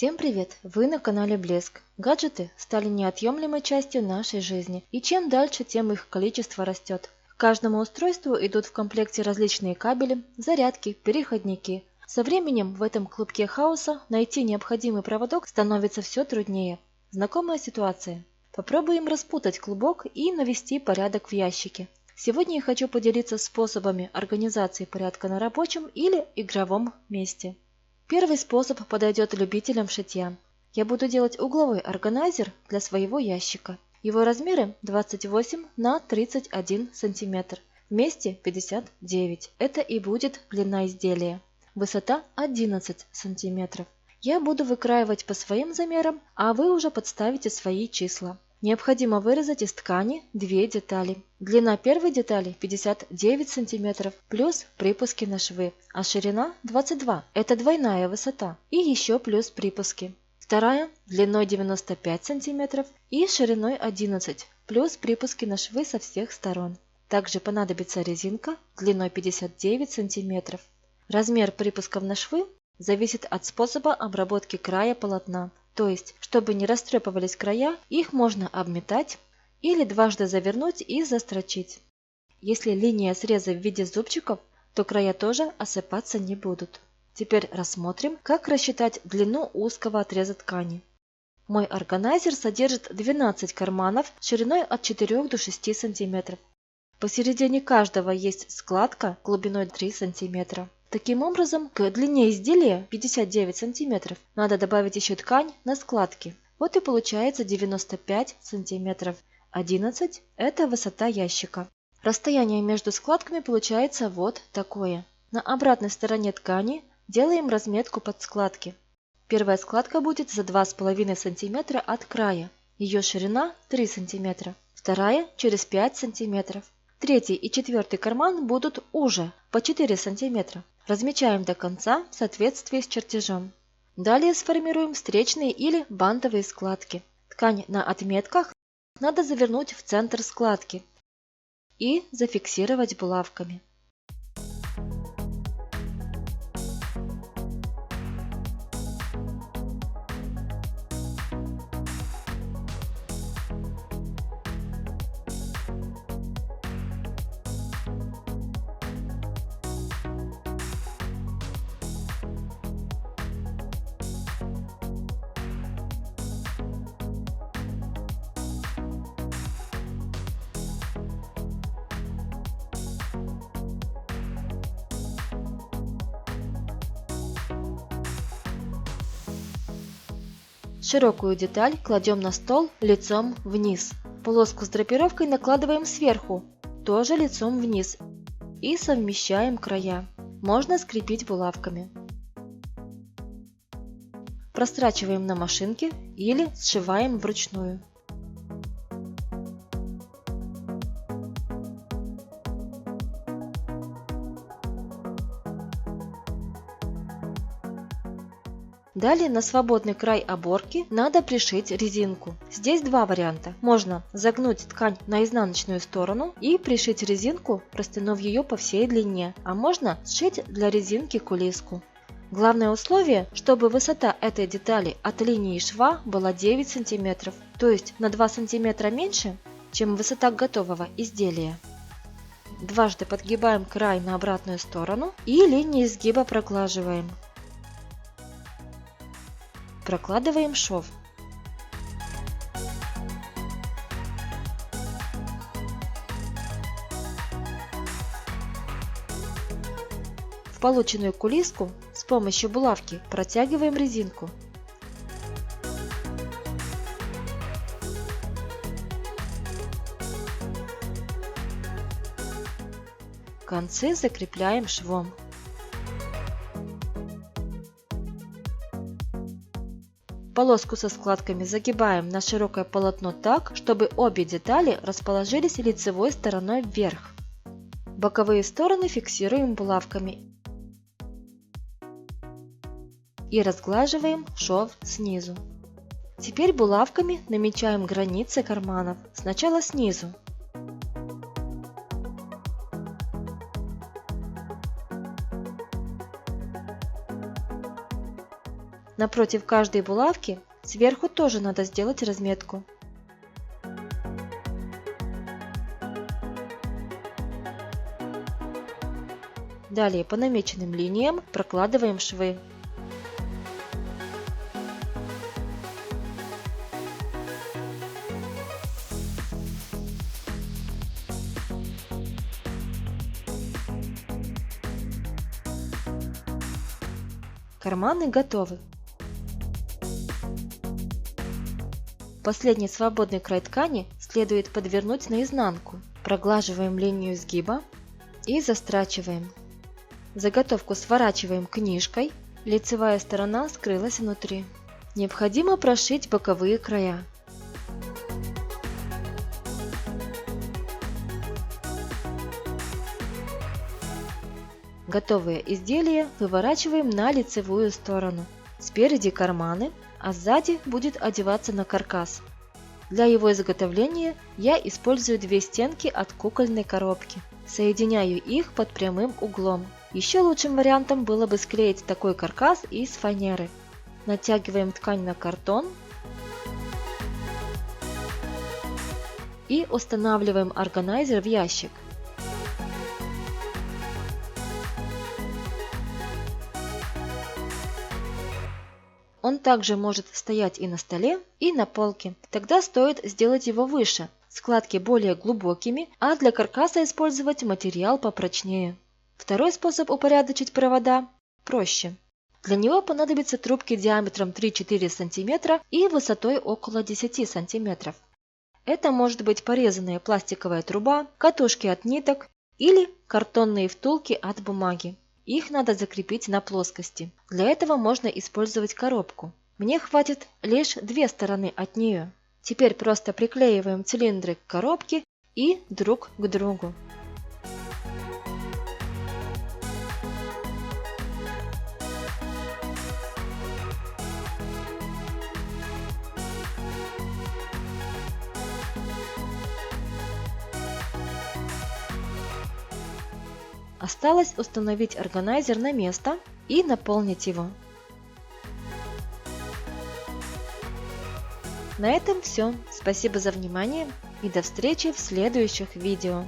Всем привет! Вы на канале Блеск. Гаджеты стали неотъемлемой частью нашей жизни, и чем дальше, тем их количество растет. К каждому устройству идут в комплекте различные кабели, зарядки, переходники. Со временем в этом клубке хаоса найти необходимый проводок становится все труднее. Знакомая ситуация? Попробуем распутать клубок и навести порядок в ящике. Сегодня я хочу поделиться способами организации порядка на рабочем или игровом месте. Первый способ подойдет любителям шитья. Я буду делать угловой органайзер для своего ящика. Его размеры 28 на 31 см, вместе 59. Это и будет длина изделия. Высота 11 см. Я буду выкраивать по своим замерам, а вы уже подставите свои числа. Необходимо вырезать из ткани две детали. Длина первой детали 59 см плюс припуски на швы, а ширина 22. Это двойная высота. И еще плюс припуски. Вторая длиной 95 см и шириной 11 плюс припуски на швы со всех сторон. Также понадобится резинка длиной 59 см. Размер припусков на швы зависит от способа обработки края полотна. То есть, чтобы не растрепывались края, их можно обметать или дважды завернуть и застрочить. Если линия среза в виде зубчиков, то края тоже осыпаться не будут. Теперь рассмотрим, как рассчитать длину узкого отреза ткани. Мой органайзер содержит 12 карманов шириной от 4 до 6 см. Посередине каждого есть складка глубиной 3 см. Таким образом, к длине изделия 59 см надо добавить еще ткань на складки. Вот и получается 95 см. 11 – это высота ящика. Расстояние между складками получается вот такое. На обратной стороне ткани делаем разметку под складки. Первая складка будет за 2,5 см от края. Ее ширина 3 см. Вторая через 5 см. Третий и четвертый карман будут уже по 4 см. Размечаем до конца в соответствии с чертежом. Далее сформируем встречные или бантовые складки. Ткань на отметках надо завернуть в центр складки и зафиксировать булавками. Широкую деталь кладем на стол лицом вниз. Полоску с драпировкой накладываем сверху, тоже лицом вниз, и совмещаем края. Можно скрепить булавками. Прострачиваем на машинке или сшиваем вручную. Далее на свободный край оборки надо пришить резинку. Здесь два варианта. Можно загнуть ткань на изнаночную сторону и пришить резинку, растянув ее по всей длине, а можно сшить для резинки кулиску. Главное условие, чтобы высота этой детали от линии шва была 9 см, то есть на 2 см меньше, чем высота готового изделия. Дважды подгибаем край на обратную сторону и линии изгиба проглаживаем. Прокладываем шов. В полученную кулиску с помощью булавки протягиваем резинку. Концы закрепляем швом. Полоску со складками загибаем на широкое полотно так, чтобы обе детали расположились лицевой стороной вверх. Боковые стороны фиксируем булавками и разглаживаем шов снизу. Теперь булавками намечаем границы карманов, сначала снизу. Напротив каждой булавки сверху тоже надо сделать разметку. Далее по намеченным линиям прокладываем швы. Карманы готовы. Последний свободный край ткани следует подвернуть наизнанку. Проглаживаем линию сгиба и застрачиваем. Заготовку сворачиваем книжкой, лицевая сторона скрылась внутри. Необходимо прошить боковые края. Готовые изделия выворачиваем на лицевую сторону. Спереди карманы, а сзади будет одеваться на каркас. Для его изготовления я использую две стенки от кукольной коробки. Соединяю их под прямым углом. Еще лучшим вариантом было бы склеить такой каркас из фанеры. Натягиваем ткань на картон и устанавливаем органайзер в ящик. Он также может стоять и на столе, и на полке. Тогда стоит сделать его выше, складки более глубокими, а для каркаса использовать материал попрочнее. Второй способ упорядочить провода проще. Для него понадобятся трубки диаметром 3-4 см и высотой около 10 см. Это может быть порезанная пластиковая труба, катушки от ниток или картонные втулки от бумаги. Их надо закрепить на плоскости. Для этого можно использовать коробку. Мне хватит лишь две стороны от нее. Теперь просто приклеиваем цилиндры к коробке и друг к другу. Осталось установить органайзер на место и наполнить его. На этом все. Спасибо за внимание и до встречи в следующих видео.